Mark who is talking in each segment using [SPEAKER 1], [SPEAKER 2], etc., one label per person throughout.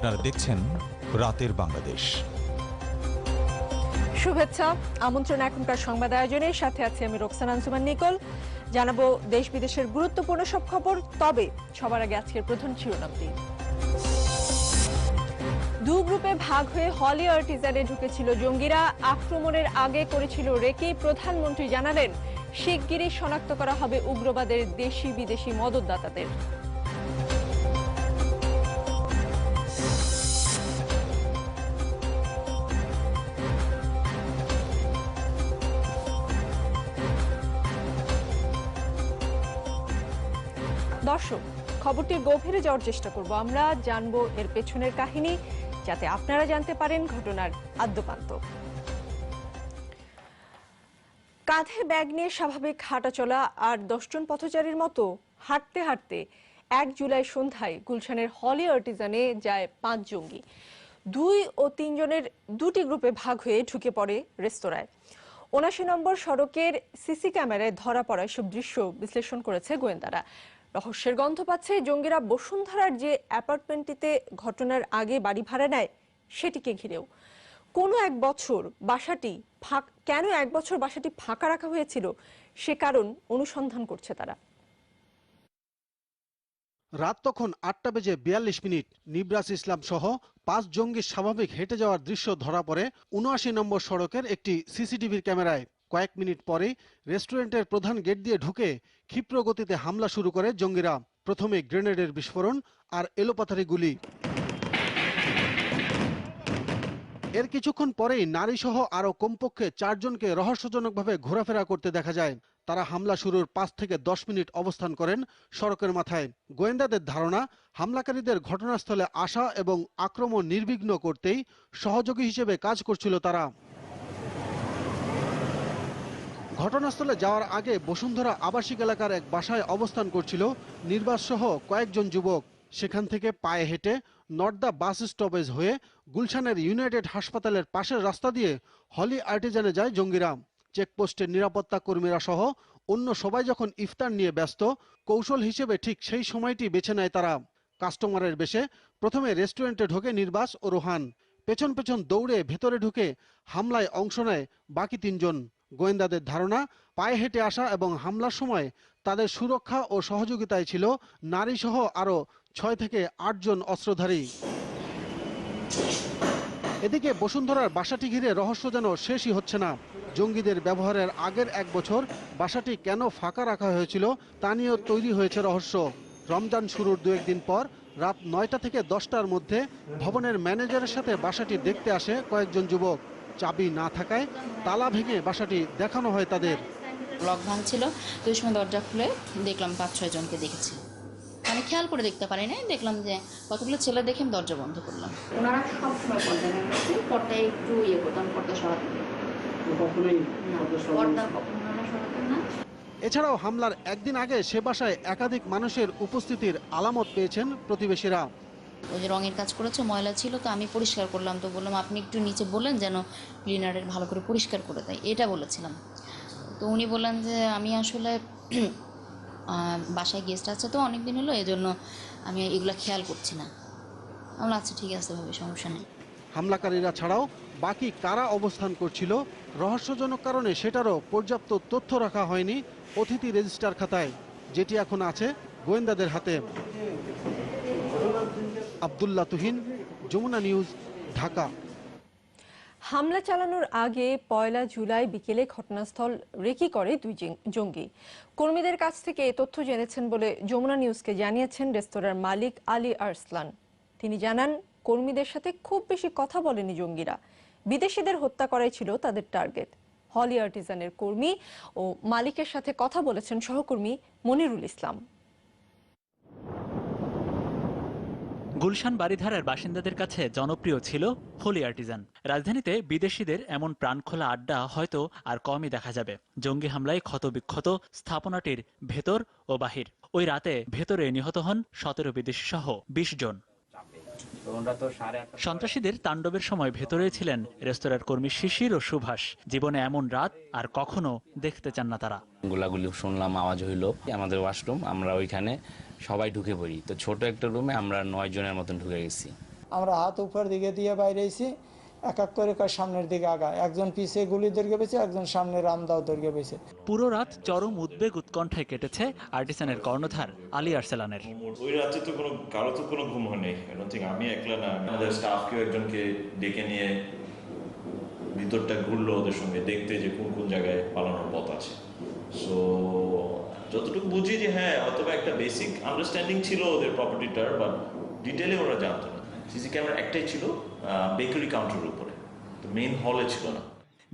[SPEAKER 1] আপনারা দেখছেন রাতের বাংলাদেশ।
[SPEAKER 2] শুভেচ্ছা, আমন্ত্রণ এখনকার সংবাদ আয়োজনের সাথে আছে আমি রোকসানা আনসুমান নিকল। জানাবো দেশ বিদেশের গুরুত্বপূর্ণ সব খবর, তবে সবার আগে আজকের প্রধান শিরোনামটি। দু গ্রুপে ভাগ হয়ে হলি আর্টিজানে ঢুকেছিল জঙ্গিরা, আক্রমণের আগে করেছিল রেকি। প্রধানমন্ত্রী জানালেন শিগগিরই শনাক্ত করা হবে উগ্রবাদের দেশি বিদেশি মদতদাতাদের। দর্শক, খবরটির গভীরে যাওয়ার চেষ্টা করব আমরা, জানবো এর পেছনের কাহিনী, যাতে আপনারা জানতে পারেন ঘটনার আদ্যোপান্ত। কাঁধে ব্যাগ নিয়ে স্বাভাবিক হাঁটাচলা আর 10 জন পথচারীর মতো হাঁটতে হাঁটতে 1 জুলাই সন্ধ্যায় গুলশানের হলি আর্টিজানে যায় 5 জঙ্গি। 2 ও 3 জনের দুটি গ্রুপে ভাগ হয়ে ঢুকে পড়ে রেস্তোরাঁয়। 79 নম্বর সড়কের সিসি ক্যামেরায় ধরা পড়া সব দৃশ্য বিশ্লেষণ করেছে গোয়েন্দারা। রহস্যের গন্ধ পাচ্ছে জঙ্গিরা বসুন্ধরার যে অ্যাপার্টমেন্টটিতে ঘটনার আগে বাড়ি ভাড়া নেয় সেটিকে ঘিরেও। কেন 1 বছর বাসাটি ফাঁকা রাখা হয়েছিল সে কারণ অনুসন্ধান করছে তারা।
[SPEAKER 3] রাত তখন 8:42। নিবরাস ইসলাম সহ 5 জঙ্গির স্বাভাবিক হেঁটে যাওয়ার দৃশ্য ধরা পড়ে 79 নম্বর সড়কের একটি সিসিটিভির ক্যামেরায়। কয়েক মিনিট পরেই রেস্টুরেন্টের প্রধান গেট দিয়ে ঢুকে ক্ষিপ্র গতিতে হামলা শুরু করে জঙ্গিরা। প্রথমে গ্রেনেডের বিস্ফোরণ আর এলোপাথারি গুলি। এর কিছুক্ষণ পরেই নারীসহ আরও কমপক্ষে 4 জনকে রহস্যজনকভাবে ঘোরাফেরা করতে দেখা যায়। তারা হামলা শুরুর 5 থেকে 10 মিনিট অবস্থান করেন সড়কের মাথায়। গোয়েন্দাদের ধারণা, হামলাকারীদের ঘটনাস্থলে আসা এবং আক্রমণ নির্বিঘ্ন করতেই সহযোগী হিসেবে কাজ করছিল তারা। ঘটনাস্থলে যাওয়ার আগে বসুন্ধরা আবাসিক এলাকার এক বাসায় অবস্থান করছিল নির্বাস সহ কয়েকজন যুবক। সেখান থেকে পায়ে হেঁটে নর্দা বাস স্টপেজ হয়ে গুলশানের ইউনাইটেড হাসপাতালের পাশের রাস্তা দিয়ে হলি আর্টিজানে যায় জঙ্গিরা। চেকপোস্টের নিরাপত্তা কর্মীরা সহ অন্য সবাই যখন ইফতার নিয়ে ব্যস্ত, কৌশল হিসেবে ঠিক সেই সময়টি বেছে নেয় তারা। কাস্টমারের বেশে প্রথমে রেস্টুরেন্টে ঢোকে নির্বাস ও রোহান। পেছন পেছন দৌড়ে ভেতরে ঢুকে হামলায় অংশ নেয় বাকি 3 জন। গোয়েন্দাদের ধারণা, পায়ে হেঁটে আসা এবং হামলার সময় তাদের সুরক্ষা ও সহযোগিতায় ছিল নারীসহ আরও 6 থেকে 8 জন অস্ত্রধারী। এদিকে বসুন্ধরার বাসাটি ঘিরে রহস্য যেন শেষই হচ্ছে না। জঙ্গিদের ব্যবহারের আগের 1 বছর বাসাটি কেন ফাঁকা রাখা হয়েছিল তা নিয়েও তৈরি হয়েছে রহস্য। রমজান শুরুর 2-1 দিন পর রাত 9টা থেকে 10টার মধ্যে ভবনের ম্যানেজারের সাথে বাসাটি দেখতে আসে কয়েকজন যুবক। চাবি না থাকায় তালা ভেঙে বাসাটি দেখানো হয় তাদের।
[SPEAKER 4] লক ভাঙছিল, তো ওই সময় দরজা খুলে দেখলাম 5-6 জনকে দেখেছি। আমি খেয়াল করে দেখতে পারি না, দেখলাম যে কতগুলো ছেলে দেখে আমি দরজা বন্ধ করলাম।
[SPEAKER 5] ওনারা সবসময় পর্দা নেন, পর্দায় একটু করতাম, পর্দা সরাতেন না।
[SPEAKER 3] এছাড়াও হামলার একদিন আগে সে বাসায় একাধিক মানুষের উপস্থিতির আলামত পেয়েছেন প্রতিবেশীরা।
[SPEAKER 4] ওই যে রঙের কাজ করেছে, ময়লা ছিল, তো আমি পরিষ্কার করলাম। তো বললাম আপনি একটু নিচে বললেন যেন ক্লিনারের ভালো করে পরিষ্কার করে দেয়, এটা বলেছিলাম। তো উনি বললেন যে আমি আসলে বাসায় গেস্ট আছে তো অনেক দিন হলো, এই জন্য আমি এগুলো খেয়াল করছি না। আমরা আচ্ছা ঠিক আছে ভাবে, সমস্যা নেই।
[SPEAKER 3] হামলাকারীরা ছাড়াও বাকি কারা অবস্থান করছিল রহস্যজনক কারণে সেটারও পর্যাপ্ত তথ্য রাখা হয়নি অতিথি রেজিস্টার খাতায়, যেটি এখন আছে গোয়েন্দাদের হাতে। আব্দুল্লাহ তুহিন, যমুনা নিউজ, ঢাকা।
[SPEAKER 2] হামলা চালানোর আগে 1 জুলাই বিকেলে ঘটনাস্থল রেকি করে 2 জঙ্গি। কর্মীদের কাছ থেকে এই তথ্য জেনেছেন বলে যমুনা নিউজকে জানিয়েছেন রেস্তোরাঁর মালিক আলী আরসলান। তিনি জানান, কর্মীদের সাথে খুব বেশি কথা বলেনি জঙ্গিরা, বিদেশিদের হত্যা করাই ছিল তাদের টার্গেট। হলি আর্টিজানের কর্মী ও মালিকের সাথে কথা বলেছেন সহকর্মী মনিরুল ইসলাম।
[SPEAKER 6] গুলশান বাড়িধারার বাসিন্দাদের কাছে জনপ্রিয় ছিল হলি আর্টিজান। রাজধানীতে বিদেশিদের এমন প্রাণখোলা আড্ডা হয়তো আর কমই দেখা যাবে। জঙ্গি হামলায় ক্ষতবিক্ষত স্থাপনাটির ভেতর ও বাহির। ওই রাতে ভেতরে নিহত হন 17 বিদেশি সহ 20 জন। সন্ত্রাসীদের তাণ্ডবের সময় ভেতরে ছিলেন রেস্তোরাঁর কর্মী শিশির ও সুভাষ। জীবনে এমন রাত আর কখনো দেখতে চান না তারা।
[SPEAKER 7] গোলাগুলি শুনলাম, আওয়াজ হইলো, আমাদের ওয়াশরুম, আমরা ওইখানে সবাই ঢুকে পড়ি। তো ছোট একটা রুমে আমরা 9 জনের মতন ঢুকে গেছি।
[SPEAKER 8] আমরা হাত উপর দিকে দিয়ে বাইরেছি, এক এক করে সামনের দিকে আগা, একজন পিছে গুলি দৈর্ঘ্য পেয়েছে, একজন সামনে রামদাও দৈর্ঘ্য পেয়েছে।
[SPEAKER 6] পুরো রাত চরম উদ্বেগ উৎকণ্ঠায় কেটেছে আর্টিসানের কর্ণধার আলী আরসালানের।
[SPEAKER 9] ওই রাতে তো কারো তো কোনো ঘুম হয়নি। আমি একলা না, আমাদের স্টাফকেও একজনকে ডেকে নিয়ে ভিতরটা ঘুরলো ওদের সঙ্গে, দেখতে যে কোন কোন জায়গায় পালানোর পথ আছে। সো যতটুকু বুঝি যে হ্যাঁ হয়তো একটা বেসিক আন্ডারস্ট্যান্ডিং ছিল ওদের প্রপার্টিটার, বাট ডিটেলে ওরা জানতো না। সিসি ক্যামেরা একটাই ছিল বেকারি কাউন্টারের উপরে, তো মেইন হলে ছিল না।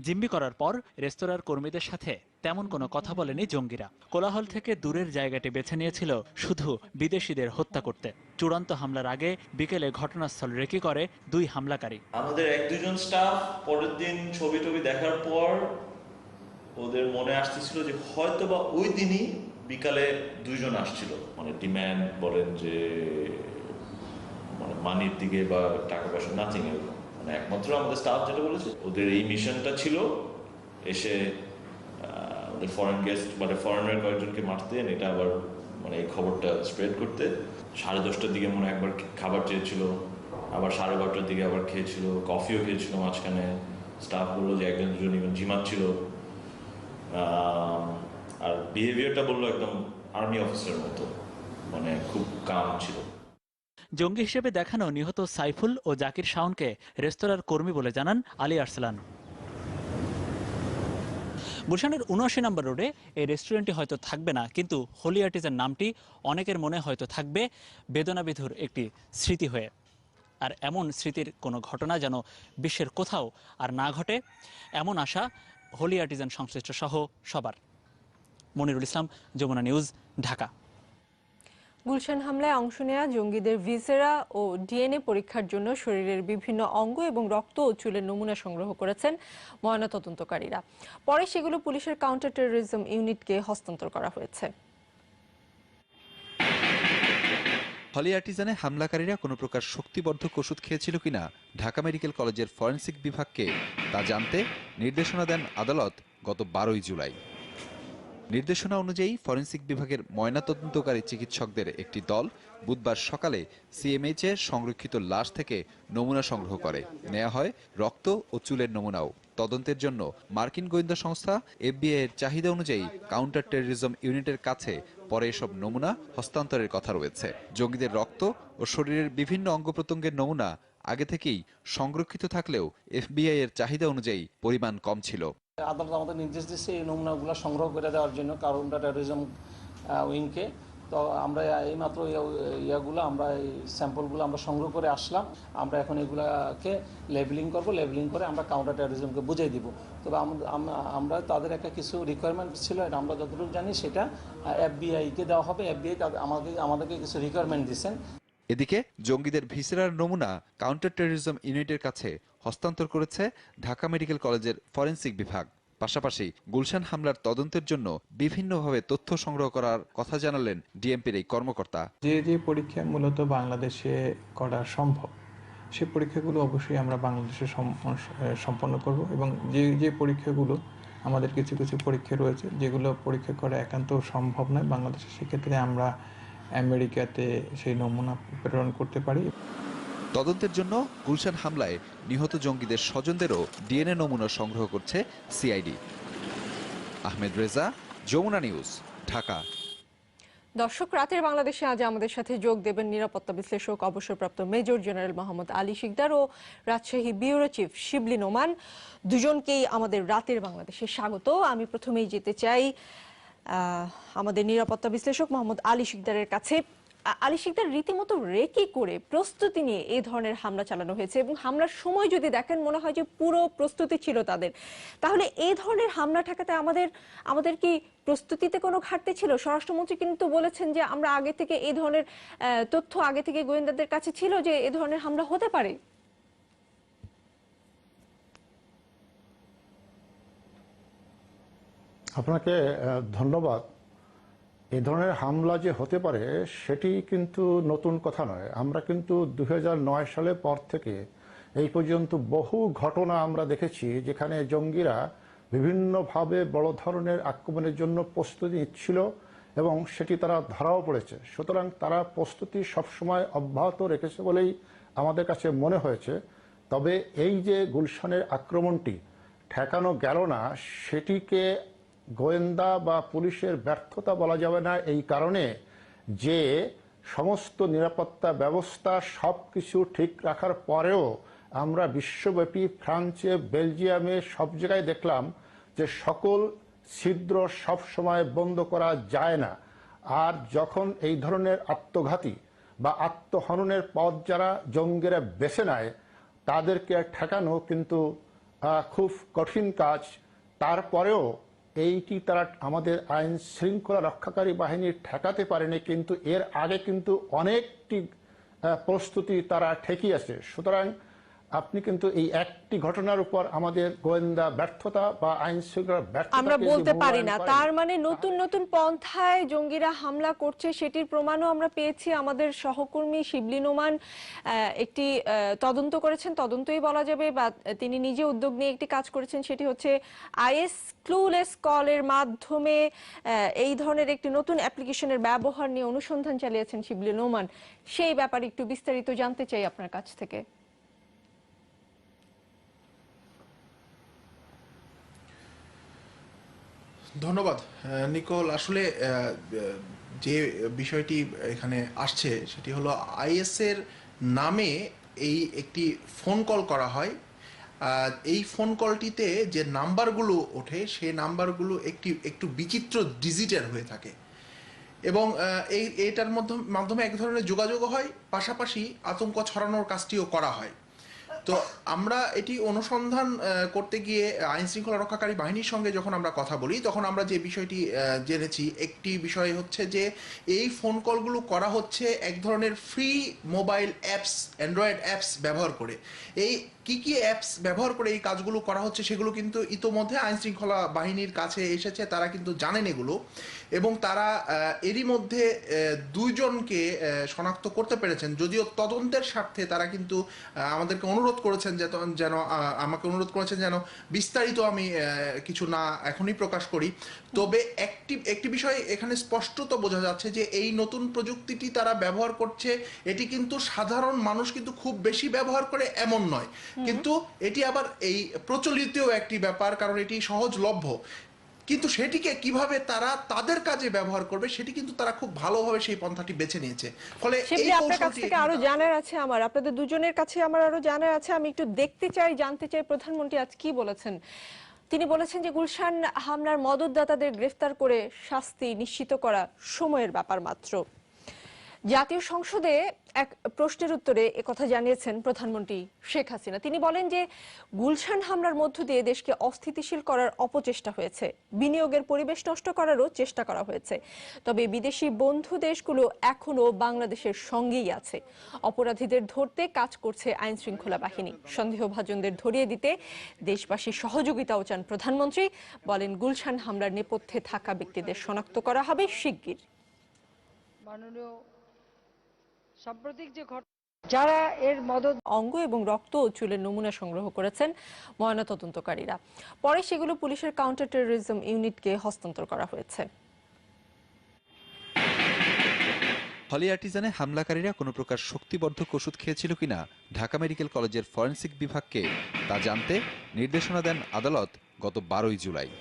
[SPEAKER 6] জিম্মি করার পর রেস্তোরাঁর কর্মীদের সাথে তেমন কোনো কথা বলেনি জঙ্গিরা। কোলাহল থেকে দূরের জায়গাটি বেছে নিয়েছিল শুধু বিদেশিদের হত্যা করতে। চূড়ান্ত হামলার আগে বিকেলে ঘটনাস্থল রেকি করে 2 হামলাকারী।
[SPEAKER 9] আমাদের 1-2 স্টাফ পরের দিন ছবি দেখার পর ওদের মনে আসতেছিল যে হয়তো বা ওই দিনই বিকালে 2 জন আসছিল, ডিম্যান্ড বলেন যে মানির দিকে বা টাকা পয়সা নাথিং, এরকম। একমাত্র আমাদের স্টাফ যেটা বলেছে ওদের এই মিশনটা ছিল এসে ওদের ফরেন গেস্ট ফরেনার কয়েকজনকে মারতে, এটা আবার এই খবরটা স্প্রেড করতে। 10:30টার দিকে একবার খাবার চেয়েছিল, আবার 12:30টার দিকে আবার খেয়েছিল, কফিও খেয়েছিল মাঝখানে। স্টাফ বললো যে 1-2 জন জিমাচ্ছিল, আর বিহেভিয়ারটা বললো একদম আর্মি অফিসারের মতো, খুব কাম ছিল।
[SPEAKER 6] জঙ্গি হিসেবে দেখানো নিহত সাইফুল ও জাকির শাওনকে রেস্তোরাঁর কর্মী বলে জানান আলী আরসালান। গুলশানের ৭৯ নম্বর রোডে এই রেস্টুরেন্টটি হয়তো থাকবে না, কিন্তু হোলি আর্টিজান নামটি অনেকের মনে হয়তো থাকবে বেদনাবিধুর একটি স্মৃতি হয়ে। আর এমন স্মৃতির কোনো ঘটনা যেন বিশ্বের কোথাও আর না ঘটে, এমন আশা হোলি আর্টিজান সংশ্লিষ্ট সহ সবার। মনিরুল ইসলাম, যমুনা নিউজ, ঢাকা।
[SPEAKER 2] গুলশান হামলায় অংশ নেওয়া জঙ্গিদের ভিসেরা ও ডিএনএ পরীক্ষার জন্য শরীরের বিভিন্ন অঙ্গ এবং রক্ত ও চুলের নমুনা সংগ্রহ করেছেন ময়নাতদন্তকারীরা। পরে সেগুলো পুলিশের কাউন্টার টেরোরিজম ইউনিটকে হস্তান্তর করা হয়েছে।
[SPEAKER 10] হলি আর্টিজানে হামলাকারীরা কোনো প্রকার শক্তিবর্ধক ওষুধ খেয়েছিল কিনা ঢাকা মেডিকেল কলেজের ফরেনসিক বিভাগকে তা জানতে নির্দেশনা দেন আদালত গত 12 জুলাই। নির্দেশনা অনুযায়ী ফরেনসিক বিভাগের ময়নাতদন্তকারী চিকিৎসকদের একটি দল বুধবার সকালে সিএমএইচে সংরক্ষিত লাশ থেকে নমুনা সংগ্রহ করে। নেওয়া হয় রক্ত ও চুলের নমুনাও। তদন্তের জন্য মার্কিন গোয়েন্দা সংস্থা এফবিআই এর চাহিদা অনুযায়ী কাউন্টার টেরোরিজম ইউনিটের কাছে পরে এসব নমুনা হস্তান্তরের কথা রয়েছে। জঙ্গিদের রক্ত ও শরীরের বিভিন্ন অঙ্গ প্রত্যঙ্গের নমুনা আগে থেকেই সংরক্ষিত থাকলেও এফবিআই এর চাহিদা অনুযায়ী পরিমাণ কম ছিল।
[SPEAKER 8] আদালত আমাদের নির্দেশ দিচ্ছে এই নমুনাগুলো সংগ্রহ করে দেওয়ার জন্য কাউন্টার টেরোরিজম উইংকে। তো আমরা এইমাত্র আমরা এই স্যাম্পলগুলো আমরা সংগ্রহ করে আসলাম। আমরা এখন এগুলাকে লেবেলিং করব, লেবেলিং করে আমরা কাউন্টার টেরোরিজমকে বুঝিয়ে দিব। তবে আমরা তাদের একটা কিছু রিকোয়ারমেন্ট ছিল, এটা আমরা যতটুকু জানি সেটা এফবিআইকে দেওয়া হবে। এফবিআই আমাদেরকে কিছু রিকোয়ারমেন্ট দিচ্ছেন।
[SPEAKER 10] এদিকে জঙ্গিদের ভিসেরার নমুনা কাউন্টার টেরোরিজম ইউনিটের কাছে হস্তান্তর করেছে ঢাকা মেডিকেল কলেজের ফরেনসিক বিভাগ। পাশাপাশি গুলশান হামলার তদন্তের জন্য বিভিন্নভাবে তথ্য সংগ্রহ করার কথা জানালেন ডিএমপির এই কর্মকর্তা।
[SPEAKER 11] যে পরীক্ষা মূলত বাংলাদেশে করা সম্ভব সেই পরীক্ষাগুলো অবশ্যই আমরা বাংলাদেশে সম্পন্ন করব, এবং যে পরীক্ষাগুলো আমাদের কিছু পরীক্ষা রয়েছে যেগুলো পরীক্ষা করা একান্ত সম্ভব নয় বাংলাদেশে, সেক্ষেত্রে আমরা আমেরিকাতে সেই নমুনা প্রেরণ করতে পারি।
[SPEAKER 10] তদন্তের জন্য গুলশান হামলায় নিহত জঙ্গিদের স্বজনদেরও ডিএনএ নমুনা সংগ্রহ করছে সিআইডি। আহমেদ রেজা, যমুনা নিউজ, ঢাকা।
[SPEAKER 2] দর্শক, রাতের বাংলাদেশে আজ আমাদের সাথে যোগ দেবেন নিরাপত্তা বিশ্লেষক অবসরপ্রাপ্ত মেজর জেনারেল মোহাম্মদ আলী শিকদার ও রাজশাহী ব্যুরো চিফ শিবলি নোমান। দুজনকেই আমাদের রাতের বাংলাদেশে স্বাগত। আমি প্রথমেই যেতে চাই আমাদের নিরাপত্তা বিশ্লেষক মোহাম্মদ আলী শিকদারের কাছে। আলী শিকদার, রীতিমতো রেকি করে প্রস্তুতি নিয়ে এই ধরনের হামলা চালানো হয়েছে এবং হামলার সময় যদি দেখেন মনে হয় যে পুরো প্রস্তুতি ছিল তাদের, তাহলে এই ধরনের হামলা ঠেকাতে আমাদের কি প্রস্তুতিতে কোনো ঘাটতি ছিল? স্বরাষ্ট্রমন্ত্রী কিন্তু বলেছেন যে আমরা আগে থেকে এই ধরনের তথ্য আগে থেকে গোয়েন্দাদের কাছে ছিল যে এই ধরনের হামলা হতে পারে।
[SPEAKER 12] আপনাকে ধন্যবাদ। এই ধরনের হামলা যে হতে পারে সেটি কিন্তু নতুন কথা নয়। আমরা কিন্তু 2009 সালের পর থেকে এই পর্যন্ত বহু ঘটনা আমরা দেখেছি যেখানে জঙ্গিরা বিভিন্নভাবে বড় ধরনের আক্রমণের জন্য প্রস্তুতি নিচ্ছিল এবং সেটি তারা ধরাও পড়েছে। সুতরাং তারা প্রস্তুতি সবসময় অব্যাহত রেখেছে বলেই আমাদের কাছে মনে হয়েছে। তবে এই যে গুলশানের আক্রমণটি ঠেকানো গেল না, সেটিকে গোয়েন্দা বা পুলিশের ব্যর্থতা বলা যাবে না, এই কারণে যে সমস্ত নিরাপত্তা ব্যবস্থা সব কিছু ঠিক রাখার পরেও আমরা বিশ্বব্যাপী ফ্রান্সে, বেলজিয়ামে সব জায়গায় দেখলাম যে সকল ছিদ্র সব সময় বন্ধ করা যায় না। আর যখন এই ধরনের আত্মঘাতী বা আত্মহননের পথ যারা জঙ্গিরা বেছে নেয়, তাদেরকে ঠেকানো কিন্তু খুব কঠিন কাজ। তারপরেও এইটি তারা আমাদের আইন শৃঙ্খলা রক্ষাকারী বাহিনী ঠেকাতে পারেনি, কিন্তু এর আগে কিন্তু অনেকটি প্রস্তুতি তারা ঠেকিয়েছে। সুতরাং আপনি কিন্তু এই একটি ঘটনার উপর আমাদের গোয়েন্দা ব্যর্থতা বা আইন শৃঙ্খলা ব্যর্থতা
[SPEAKER 2] আমরা বলতে পারি না। তার মানে নতুন নতুন পন্থায় জঙ্গিরা হামলা করছে, সেটির প্রমাণও আমরা পেয়েছি। আমাদের সহকর্মী শিবলি নোমান একটি তদন্ত করেছেন, তদন্তই বলা যাবে, বা তিনি নিজে উদ্যোগ নিয়ে একটি কাজ করেছেন। সেটি হচ্ছে আইএস ক্লুলেস কলের মাধ্যমে এই ধরনের একটি নতুন অ্যাপ্লিকেশনের ব্যবহার নিয়ে অনুসন্ধান চালিয়েছেন শিবলি নোমান। সেই ব্যাপারে একটু বিস্তারিত জানতে চাই আপনার কাছ থেকে।
[SPEAKER 13] ধন্যবাদ নিকোল। আসলে যে বিষয়টি এখানে আসছে সেটি হলো আইএস এর নামে একটি ফোন কল করা হয়। এই ফোন কলটিতে যে নাম্বারগুলো ওঠে সেই নাম্বারগুলো একটু বিচিত্র ডিজিটের হয়ে থাকে এবং এইটার মাধ্যমে এক ধরনের যোগাযোগ হয়, পাশাপাশি আতঙ্ক ছড়ানোর কাজটিও করা হয়। তো আমরা এটি অনুসন্ধান করতে গিয়ে আইন শৃঙ্খলা রক্ষাকারী বাহিনীর সঙ্গে যখন আমরা কথা বলি, তখন আমরা যে বিষয়টি জেনেছি, একটি বিষয় হচ্ছে যে এই ফোন কলগুলো করা হচ্ছে এক ধরনের free mobile apps, Android apps ব্যবহার করে। এই কি অ্যাপস ব্যবহার করে এই কাজগুলো করা হচ্ছে সেগুলো কিন্তু ইতোমধ্যে আইন শৃঙ্খলা বাহিনীর কাছে এসেছে, তারা কিন্তু জানেন এগুলো, এবং তারা এরই মধ্যে 2 জনকে শনাক্ত করতে পেরেছেন। যদিও তদন্তের স্বার্থে তারা কিন্তু আমাদেরকে অনুরোধ করেছেন আমাকে অনুরোধ করেছেন যেন বিস্তারিত আমি কিছু না এখনই প্রকাশ করি। তবে একটি বিষয় এখানে স্পষ্টত বোঝা যাচ্ছে যে এই নতুন প্রযুক্তিটি তারা ব্যবহার করছে, এটি কিন্তু সাধারণ মানুষ কিন্তু খুব বেশি ব্যবহার করে এমন নয়, কিন্তু এটি আবার এই প্রচলিত একটি ব্যাপার, কারণ এটি সহজলভ্য। কিন্তু সেটিকে কিভাবে তারা তাদের কাজে ব্যবহার করবে সেটি কিন্তু তারা খুব ভালোভাবে সেই পন্থাটি বেছে নিয়েছে। ফলে এই
[SPEAKER 2] আপনার কাছ থেকে আরো জানার আছে আমার, আপনাদের দুজনের কাছে আমার আরো জানার আছে। আমি একটু জানতে চাই প্রধানমন্ত্রী আজ কি বলেছেন। তিনি বলেছেন যে গুলশান হামলার মদতদাতাদের গ্রেফতার করে শাস্তি নিশ্চিত করা সময়ের ব্যাপার মাত্র। জাতীয় সংসদে এক প্রশ্নের উত্তরে একথা জানিয়েছেন প্রধানমন্ত্রী শেখ হাসিনা। তিনি বলেন যে গুলশান হামলার মধ্য দিয়ে দেশকে অস্থিতিশীল করার অপচেষ্টা হয়েছে, বিনিয়োগের পরিবেশ নষ্ট করারও চেষ্টা করা হয়েছে। তবে বিদেশি বন্ধু দেশগুলো এখনো বাংলাদেশের সঙ্গেই আছে। অপরাধীদের ধরতে কাজ করছে আইন শৃঙ্খলা বাহিনী। সন্দেহভাজনদের ধরিয়ে দিতে দেশবাসীর সহযোগিতাও চান প্রধানমন্ত্রী। বলেন গুলশান হামলার নেপথ্যে থাকা ব্যক্তিদের শনাক্ত করা হবে শিগগির।
[SPEAKER 14] সাম্প্রতিক যে যারা এর মদত
[SPEAKER 2] অঙ্গ এবং রক্ত ও চুলের নমুনা সংগ্রহ করেছেন ময়নাতদন্তকারীরা। পরে সেগুলো পুলিশের কাউন্টার টেররিজম ইউনিটকে হস্তান্তর করা হয়েছে।
[SPEAKER 10] হলি আর্টিজানে হামলাকারীরা কোনো প্রকার শক্তিবর্ধক ওষুধ খেয়েছিল কিনা ঢাকা মেডিকেল কলেজের ফরেনসিক বিভাগকে তা জানতে নির্দেশনা দেন আদালত গত 12 জুলাই।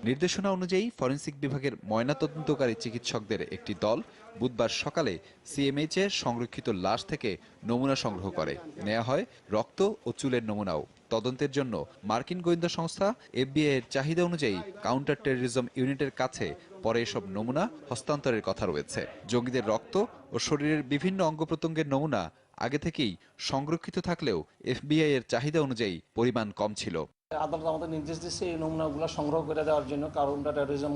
[SPEAKER 10] নির্দেশনা অনুযায়ী ফরেনসিক বিভাগের ময়নাতদন্তকারী চিকিৎসকদের একটি দল বুধবার সকালে সিএমএইচ এর সংরক্ষিত লাশ থেকে নমুনা সংগ্রহ করে। নেওয়া হয় রক্ত ও চুলের নমুনাও। তদন্তের জন্য মার্কিন গোয়েন্দা সংস্থা এফবিআই এর চাহিদা অনুযায়ী কাউন্টার টেররিজম ইউনিটের কাছে পরে এসব নমুনা হস্তান্তরের কথা রয়েছে। জঙ্গিদের রক্ত ও শরীরের বিভিন্ন অঙ্গ প্রত্যঙ্গের নমুনা আগে থেকেই সংরক্ষিত থাকলেও এফবিআই এর চাহিদা অনুযায়ী পরিমাণ কম ছিল।
[SPEAKER 8] আদালত আমাদের নির্দেশ দিচ্ছে এই নমুনাগুলো সংগ্রহ করে দেওয়ার জন্য কাউন্টার টেররিজম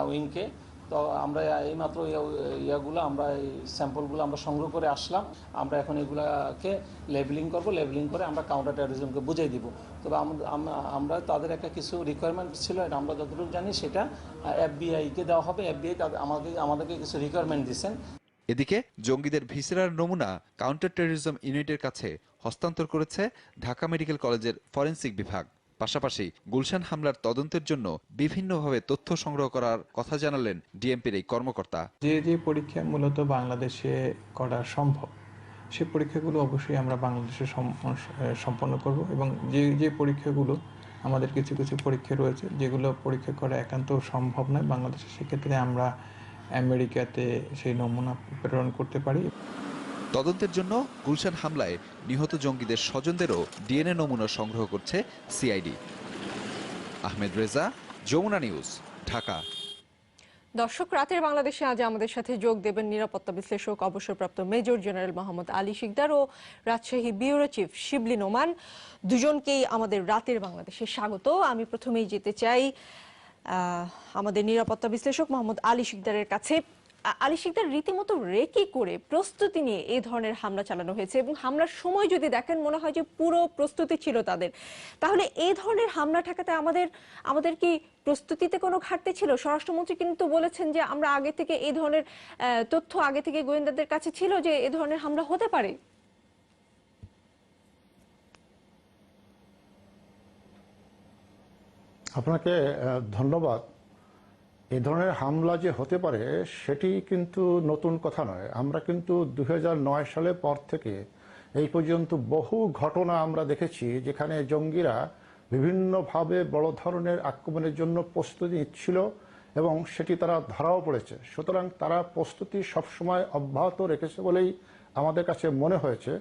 [SPEAKER 8] উইংকে। তো আমরা এইমাত্র আমরা এই স্যাম্পলগুলো আমরা সংগ্রহ করে আসলাম। আমরা এখন এগুলাকে লেবেলিং করব, লেবেলিং করে আমরা কাউন্টার টেররিজমকে বুঝিয়ে দিব। তবে আমরা তাদের একটা কিছু রিকোয়ারমেন্ট ছিল, এটা আমরা যতটুকু জানি সেটা এফবিআইকে দেওয়া হবে। এফবিআই আমাদেরকে কিছু রিকোয়ারমেন্ট দিচ্ছেন।
[SPEAKER 10] এদিকে জঙ্গিদের ভিসেরার নমুনা কাউন্টার টেররিজম ইউনিটের কাছে হস্তান্তর করেছে ঢাকা মেডিকেল কলেজের ফরেনসিক বিভাগ। পাশাপাশি গুলশান হামলার তদন্তের জন্য বিভিন্নভাবে তথ্য সংগ্রহ করার কথা জানালেন ডিএমপির এই কর্মকর্তা।
[SPEAKER 11] যে পরীক্ষা মূলত বাংলাদেশে করা সম্ভব সেই পরীক্ষাগুলো অবশ্যই আমরা বাংলাদেশে সম্পন্ন করব এবং যে পরীক্ষাগুলো আমাদের কিছু কিছু পরীক্ষা রয়েছে যেগুলো পরীক্ষা করা একান্ত সম্ভব নয় বাংলাদেশে, সেক্ষেত্রে আমরা আমেরিকাতে সেই নমুনা প্রেরণ করতে পারি।
[SPEAKER 10] তদন্তের জন্য গুলশান হামলায় নিহত জঙ্গিদের স্বজনদেরও ডিএনএ নমুনা সংগ্রহ করছে সিআইডি। আহমেদ রেজা, যমুনা নিউজ, ঢাকা।
[SPEAKER 2] দর্শক, রাতের বাংলাদেশে আজ আমাদের সাথে যোগ দেবেন নিরাপত্তা বিশ্লেষক অবসরপ্রাপ্ত মেজর জেনারেল মোহাম্মদ আলী শিকদার ও রাজশাহী ব্যুরো চিফ শিবলী নোমান। দুজনকেই আমাদের রাতের বাংলাদেশে স্বাগত। আমি প্রথমেই যেতে চাই আমাদের নিরাপত্তা বিশ্লেষক মোহাম্মদ আলী শিকদারের কাছে। আলী শিকদার, রীতিমতো রেকি করে প্রস্তুতি নিয়ে এই ধরনের হামলা চালানো হয়েছে এবং হামলার সময় যদি দেখেন মনে হয় যে পুরো প্রস্তুতি ছিল তাদের। তাহলে এই ধরনের হামলা ঠেকাতে আমাদের কি প্রস্তুতিতে কোনো ঘাটতি ছিল? স্বরাষ্ট্রমন্ত্রী কিন্তু বলেছেন যে আমরা আগে থেকে এই ধরনের তথ্য আগে থেকে গোয়েন্দাদের কাছে ছিল যে এই ধরনের হামলা হতে পারে।
[SPEAKER 12] আপনাকে ধন্যবাদ। এই ধরনের হামলা যে হতে পারে সেটি কিন্তু নতুন কথা নয়। আমরা কিন্তু 2009 সালের পর থেকে এই পর্যন্ত বহু ঘটনা আমরা দেখেছি যেখানে জঙ্গিরা বিভিন্নভাবে বড় ধরনের আক্রমণের জন্য প্রস্তুতি নিচ্ছিল এবং সেটি তারা ধরাও পড়েছে। সুতরাং তারা প্রস্তুতি সবসময় অব্যাহত রেখেছে বলেই আমাদের কাছে মনে হয়েছে।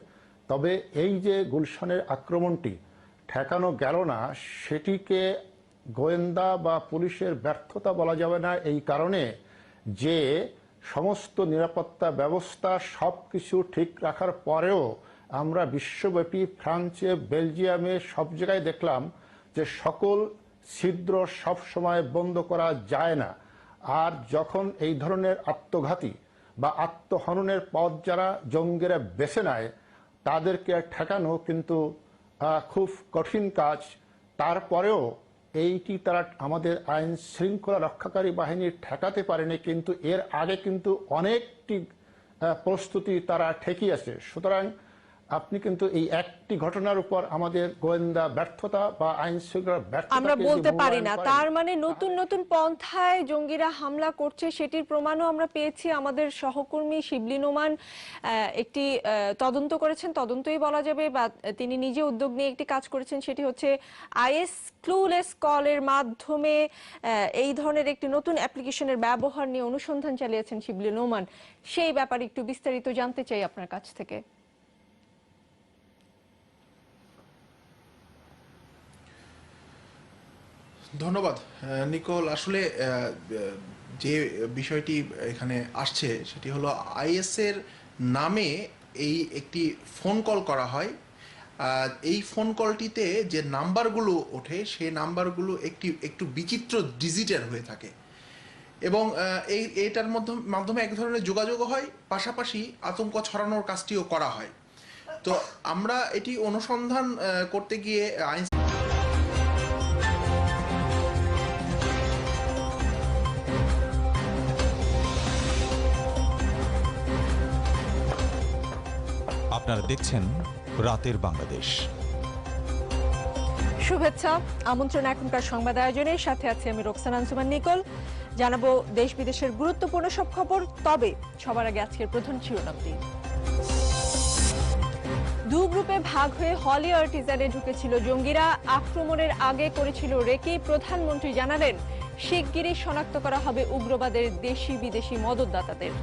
[SPEAKER 12] তবে এই যে গুলশানের আক্রমণটি ঠেকানো গেল না, সেটিকে গোয়েন্দা বা পুলিশের ব্যর্থতা বলা যাবে না, এই কারণে যে সমস্ত নিরাপত্তা ব্যবস্থা সব কিছু ঠিক রাখার পরেও আমরা বিশ্বব্যাপী ফ্রান্সে, বেলজিয়ামে সব জায়গায় দেখলাম যে সকল ছিদ্র সব সময় বন্ধ করা যায় না। আর যখন এই ধরনের আত্মঘাতী বা আত্মহননের পথ যারা জঙ্গিরা বেছে নেয় তাদেরকে ঠেকানো কিন্তু খুব কঠিন কাজ। তারপরেও এইটি তারা আমাদের আইন শৃঙ্খলা রক্ষাকারী বাহিনী ঠেকাতে পারেনি, কিন্তু এর আগে কিন্তু অনেকটি প্রস্তুতি তারা ঠেকিয়েছে। সুতরাং আপনি কিন্তু এই একটি ঘটনার উপর আমাদের গোয়েন্দা ব্যর্থতা বা আইন শৃঙ্খলা ব্যর্থতা
[SPEAKER 2] আমরা বলতে পারি না। তার মানে নতুন নতুন পন্থায় জঙ্গিরা হামলা করছে, সেটির প্রমাণও আমরা পেয়েছি। আমাদের সহকর্মী শিবলী নোমান একটি তদন্ত করেছেন, তদন্তই বলা যাবে, বা তিনি নিজে উদ্যোগ নিয়ে একটি কাজ করেছেন। সেটি হচ্ছে আইএস ক্লুলেস কলের মাধ্যমে এই ধরনের একটি নতুন অ্যাপ্লিকেশনের ব্যবহার নিয়ে অনুসন্ধান চালিয়েছেন শিবলী নোমান। সেই ব্যাপারে একটু বিস্তারিত জানতে চাই আপনার কাছ থেকে।
[SPEAKER 13] ধন্যবাদ নিকোল। আসলে যে বিষয়টি এখানে আসছে সেটি হলো আইএস এর নামে এই একটি ফোন কল করা হয়। এই ফোন কলটিতে যে নাম্বারগুলো ওঠে সেই নাম্বারগুলো একটু বিচিত্র ডিজিটের হয়ে থাকে এবং এইটার মাধ্যমে এক ধরনের যোগাযোগ হয়, পাশাপাশি আতঙ্ক ছড়ানোর কাজটিও করা হয়। তো আমরা এটি অনুসন্ধান করতে গিয়ে আইন
[SPEAKER 1] আপনারা দেখছেন রাতের বাংলাদেশ।
[SPEAKER 2] শুভেচ্ছা, আমন্ত্রণ এখনকার সংবাদ আয়োজনের সাথে আছে আমি রোকসানা আনসুমান নিকোল। জানাবো দেশ বিদেশের গুরুত্বপূর্ণ সব খবর, তবে সবার আগে আজকের প্রধান শিরোনামটি। দু গ্রুপে ভাগ হয়ে হলি আর্টিজানে ঢুকেছিল জঙ্গিরা, আক্রমণের আগে করেছিল রেকি। প্রধানমন্ত্রী জানালেন শিগগিরই শনাক্ত করা হবে উগ্রবাদের দেশি বিদেশি মদতদাতাদের।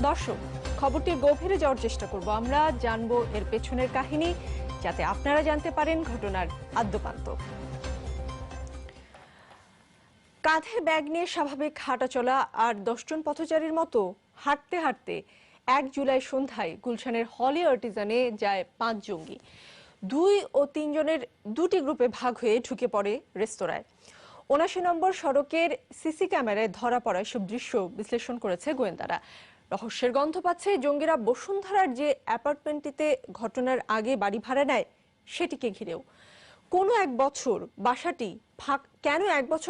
[SPEAKER 2] দর্শক, খবরটির গভীরে যাওয়ার চেষ্টা করব। আমরা জানবো এর পেছনের কাহিনী, যাতে আপনারা জানতে পারেন ঘটনার আদ্যোপান্ত। কাঁধে ব্যাগ নিয়ে স্বাভাবিক হাঁটাচলা আর 10 জন পথচারীর মতো হাঁটতে হাঁটতে 1 জুলাই সন্ধ্যায় গুলশানের হলি আর্টিজানে যায় 5 জঙ্গি। 2 ও 3 জনের দুটি গ্রুপে ভাগ হয়ে ঢুকে পড়ে রেস্তোরাঁয়। 79 নম্বর সড়কের সিসি ক্যামেরায় ধরা পড়া সব দৃশ্য বিশ্লেষণ করেছে গোয়েন্দারা। রহস্যের গন্ধ পাচ্ছে জঙ্গিরা বসুন্ধরার যে অ্যাপার্টমেন্টটিতে ঘটনার আগে বাড়ি ভাড়া নেয় সেটিকে ঘিরেও। কেন 1 বছর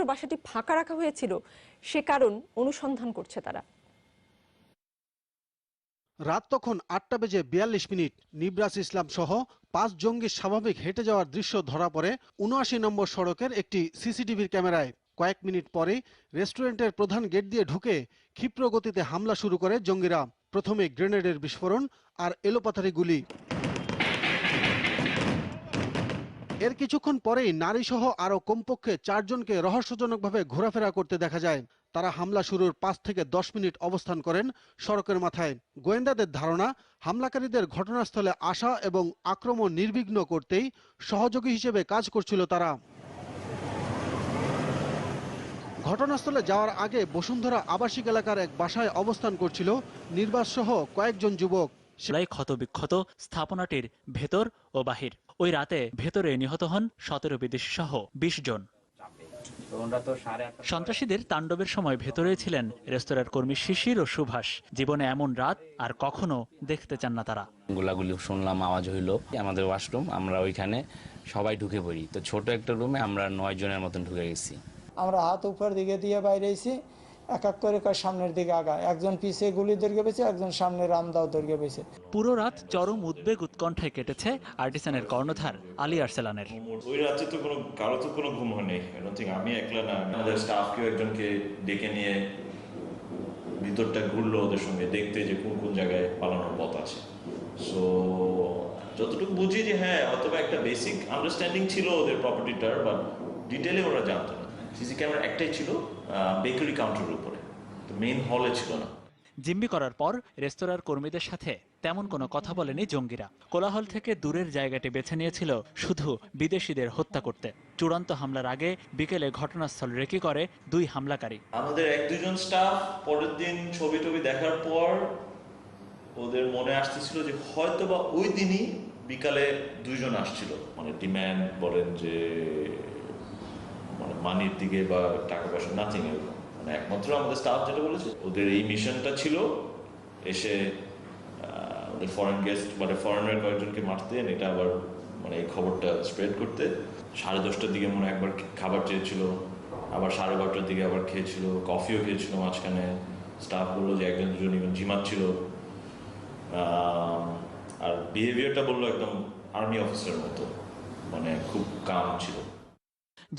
[SPEAKER 2] বাসাটি ফাঁকা রাখা হয়েছিল সে কারণ অনুসন্ধান করছে তারা।
[SPEAKER 3] রাত তখন 8:42। নিবরাস ইসলাম সহ 5 জঙ্গি স্বাভাবিক হেঁটে যাওয়ার দৃশ্য ধরা পড়ে 79 নম্বর সড়কের একটি সিসিটিভির ক্যামেরায়। কয়েক মিনিট পরেই রেস্টুরেন্টের প্রধান গেট দিয়ে ঢুকে ক্ষিপ্র গতিতে হামলা শুরু করে জঙ্গিরা। প্রথমে গ্রেনেডের বিস্ফোরণ আর এলোপাথারি গুলি। এর কিছুক্ষণ পরেই নারীসহ আরও কমপক্ষে 4 জনকে রহস্যজনকভাবে ঘোরাফেরা করতে দেখা যায়। তারা হামলা শুরুর 5 থেকে 10 মিনিট অবস্থান করেন সড়কের মাথায়। গোয়েন্দাদের ধারণা, হামলাকারীদের ঘটনাস্থলে আসা এবং আক্রমণ নির্বিঘ্ন করতেই সহযোগী হিসেবে কাজ করছিল তারা। ঘটনাস্থলে যাওয়ার আগে বসুন্ধরা আবাসিক এলাকার এক বাসায় অবস্থান করছিল নির্বাস সহ কয়েকজন যুবক।
[SPEAKER 6] সেলাই ক্ষতবিক্ষত স্থাপনাটির ভেতর ও বাহির। ওই রাতে ভেতরে নিহত হন 17 বিদেশি সহ 20 জন। সন্ত্রাসীদের তাণ্ডবের সময় ভেতরে ছিলেন রেস্তোরাঁর কর্মী শিশির ও সুভাষ। জীবনে এমন রাত আর কখনো দেখতে চান না তারা।
[SPEAKER 7] গোলাগুলি শুনলাম, আওয়াজ হইলো। আমাদের ওয়াশরুম, আমরা ওইখানে সবাই ঢুকে পড়ি। তো ছোট একটা রুমে আমরা 9 জনের মতন ঢুকে গেছি।
[SPEAKER 11] আমরা হাত উপর দিকে দিয়ে বাইরে এসেছি, এক এক করে সামনের দিকে আগায়। একজন পিছে গুলি দৈর্ঘ্য পেয়েছে, একজন সামনে রামদাও দৈর্ঘ্য পেয়েছে।
[SPEAKER 6] পুরো রাত চরম উদ্বেগ উৎকণ্ঠায় কেটেছে আর্টিসানের কর্ণধার আলী আরসালানের।
[SPEAKER 9] ওই রাতে তো কারো তো কোনো ঘুম হয়নি। আমি একলা না, আমাদের স্টাফকেও একজনকে ডেকে নিয়ে ভিতরটা ঘুরলো ওদের সঙ্গে, দেখতে যে কোন কোন জায়গায় পালানোর পথ আছে। সো যতটুকু বুঝি যে হ্যাঁ অথবা একটা বেসিক আন্ডারস্ট্যান্ডিং ছিল ওদের প্রপার্টিটার, বাট ডিটেলে ওরা জানতো না। সিসি ক্যামেরা একটাই ছিল বেকারি কাউন্টারের উপরে, তো মেইন হলে ছিল না।
[SPEAKER 6] জিম্মি করার পর রেস্তোরাঁর কর্মীদের সাথে তেমন কোনো কথা বলেনি জঙ্গিরা। কোলাহল থেকে দূরের জায়গাটি বেছে নিয়েছিল শুধু বিদেশিদের হত্যা করতে। চূড়ান্ত হামলার আগে বিকেলে ঘটনাস্থল রেকি করে 2 হামলাকারী।
[SPEAKER 9] আমাদের 1-2 স্টাফ পরের দিন ছবি টবি দেখার পর ওদের মনে আসতেছিল যে হয়তোবা ওই দিনই বিকালে 2 জন আসছিল, ডিম্যান্ড বলেন যে মানির দিকে বা টাকা পয়সা নাথিং এরকম। একমাত্র আমাদের স্টাফ যেটা বলেছে ওদের এই মিশনটা ছিল এসে ওদের ফরেন গেস্ট ফরেনার কয়েকজনকে মারতে, এটা আবার এই খবরটা স্প্রেড করতে। 10:30টার দিকে একবার খাবার চেয়েছিল, আবার 12:30টার দিকে আবার খেয়েছিল, কফিও খেয়েছিল মাঝখানে। স্টাফ বললো যে 1-2 জন ঝিমাচ্ছিল। আর বিহেভিয়ারটা বললো একদম আর্মি অফিসারের মতো, খুব কাম ছিল।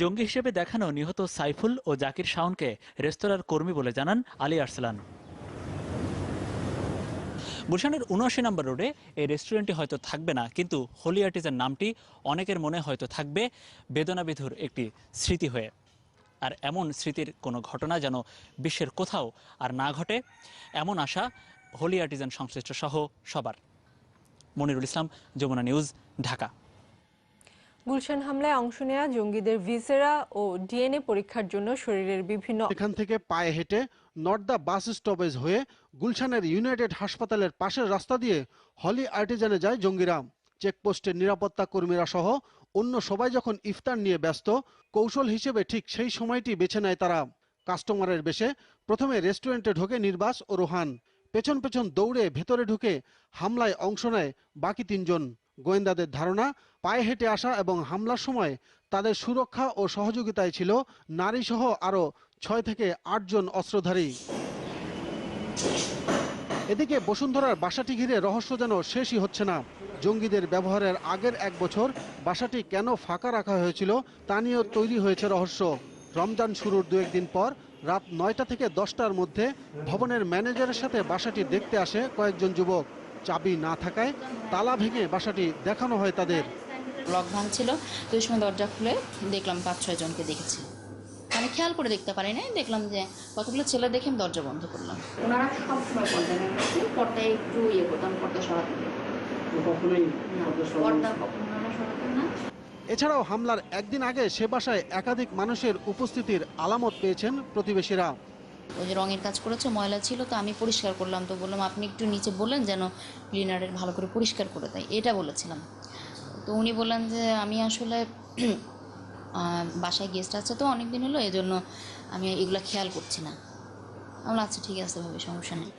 [SPEAKER 6] জঙ্গি হিসেবে দেখানো নিহত সাইফুল ও জাকির শাওনকে রেস্তোরাঁর কর্মী বলে জানান আলী আরসালান। গুলশানের 79 নম্বর রোডে এই রেস্টুরেন্টটি হয়তো থাকবে না, কিন্তু হোলি আর্টিজান নামটি অনেকের মনে হয়তো থাকবে বেদনাবিধুর একটি স্মৃতি হয়ে। আর এমন স্মৃতির কোনো ঘটনা যেন বিশ্বের কোথাও আর না ঘটে, এমন আশা হোলি আর্টিজান সংশ্লিষ্ট সহ সবার। মনিরুল ইসলাম, যমুনা নিউজ, ঢাকা।
[SPEAKER 2] গুলশান হামলায় অংশ নেওয়া জঙ্গিদের ভিসেরা ও ডিএনএ পরীক্ষার জন্য শরীরের বিভিন্ন
[SPEAKER 3] এখান থেকে পায়ে হেঁটে নর্দা বাস স্টপেজ হয়ে গুলশানের ইউনাইটেড হাসপাতালের পাশের রাস্তা দিয়ে হলি আর্টিজানে যায় জঙ্গিরা। চেকপোস্টের নিরাপত্তা কর্মীরা সহ অন্য সবাই যখন ইফতার নিয়ে ব্যস্ত, কৌশল হিসেবে ঠিক সেই সময়টি বেছে নেয় তারা। কাস্টমারের বেশে প্রথমে রেস্টুরেন্টে ঢোকে নির্বাস ও রোহান। পেছন পেছন দৌড়ে ভেতরে ঢুকে হামলায় অংশ নেয় বাকি 3 জন। গোয়েন্দাদের ধারণা, পায়ে হেঁটে আসা এবং হামলার সময় তাদের সুরক্ষা ও সহযোগিতায় ছিল নারীসহ আরও 6 থেকে 8 জন অস্ত্রধারী। এদিকে বসুন্ধরার বাসাটি ঘিরে রহস্য যেন শেষই হচ্ছে না। জঙ্গিদের ব্যবহারের আগের 1 বছর বাসাটি কেন ফাঁকা রাখা হয়েছিল তা নিয়েও তৈরি হয়েছে রহস্য। রমজান শুরুর 2-1 দিন পর রাত 9টা থেকে 10টার মধ্যে ভবনের ম্যানেজারের সাথে বাসাটি দেখতে আসে কয়েকজন যুবক। চাবি না থাকায় তালা ভেঙে বাসাটি দেখানো হয় তাদের।
[SPEAKER 4] লক ভাঙছিল, তো ওই সময় দরজা খুলে দেখলাম 5-6 জনকে দেখেছি। খেয়াল করে দেখতে পারি নাই, দেখলাম যে কতগুলো ছেলে দেখে আমি দরজা বন্ধ করলাম।
[SPEAKER 5] ওনারা সবসময় পর্দা রাখছে, পর্দায় একটু করতাম, পর্দা সরাতেন না।
[SPEAKER 3] এছাড়াও হামলার একদিন আগে সে বাসায় একাধিক মানুষের উপস্থিতির আলামত পেয়েছেন প্রতিবেশীরা।
[SPEAKER 4] ওই যে রঙের কাজ করেছে, ময়লা ছিল, তো আমি পরিষ্কার করলাম। তো বললাম আপনি একটু নিচে বললেন যেন ক্লিনারের ভালো করে পরিষ্কার করে দেয়, এটা বলেছিলাম। তো উনি বললেন যে আমি আসলে বাসায় গেস্ট আছে তো অনেক দিন হলো, এজন্য আমি এগুলো খেয়াল করছি না। আমার আচ্ছা ঠিক আছে ভাবে, সমস্যা নেই।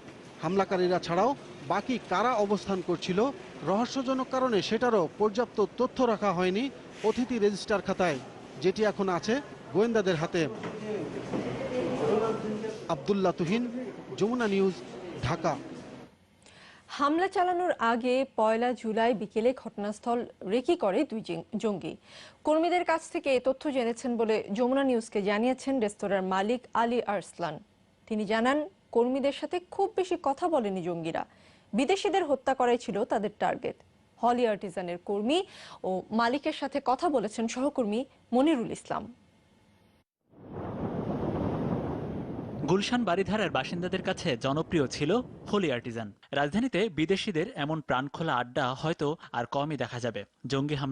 [SPEAKER 3] হামলাকারীরা ছাড়াও বাকি কারা অবস্থান করছিল রহস্যজনক কারণে সেটারও পর্যাপ্ত তথ্য রাখা হয়নি অতিথি রেজিস্টার খাতায়, যেটি এখন আছে গোয়েন্দাদের হাতে। আব্দুল্লাহ তুহিন, যমুনা নিউজ, ঢাকা।
[SPEAKER 2] হামলা চালানোর আগে 1 জুলাই বিকেলে ঘটনাস্থল রেকি করে 2 জঙ্গি। কর্মীদের কাছ থেকে এ তথ্য জেনেছেন বলে যমুনা নিউজকে জানিয়েছেন রেস্তোরাঁর মালিক আলী আরসলান। তিনি জানান, কর্মীদের সাথে খুব বেশি কথা বলেনি জঙ্গিরা, বিদেশিদের হত্যা করাই ছিল তাদের টার্গেট। হলি আর্টিজানের কর্মী ও মালিকের সাথে কথা বলেছেন সহকর্মী মনিরুল ইসলাম।
[SPEAKER 6] গুলশান বারিধারার বাসিন্দাদের কাছে জনপ্রিয় ছিল হলি আর্টিজান। রাজধানীতে বিদেশিদের এমন প্রাণখোলা আড্ডা হয়তো আর কমই দেখা যাবে। জঙ্গি হামলা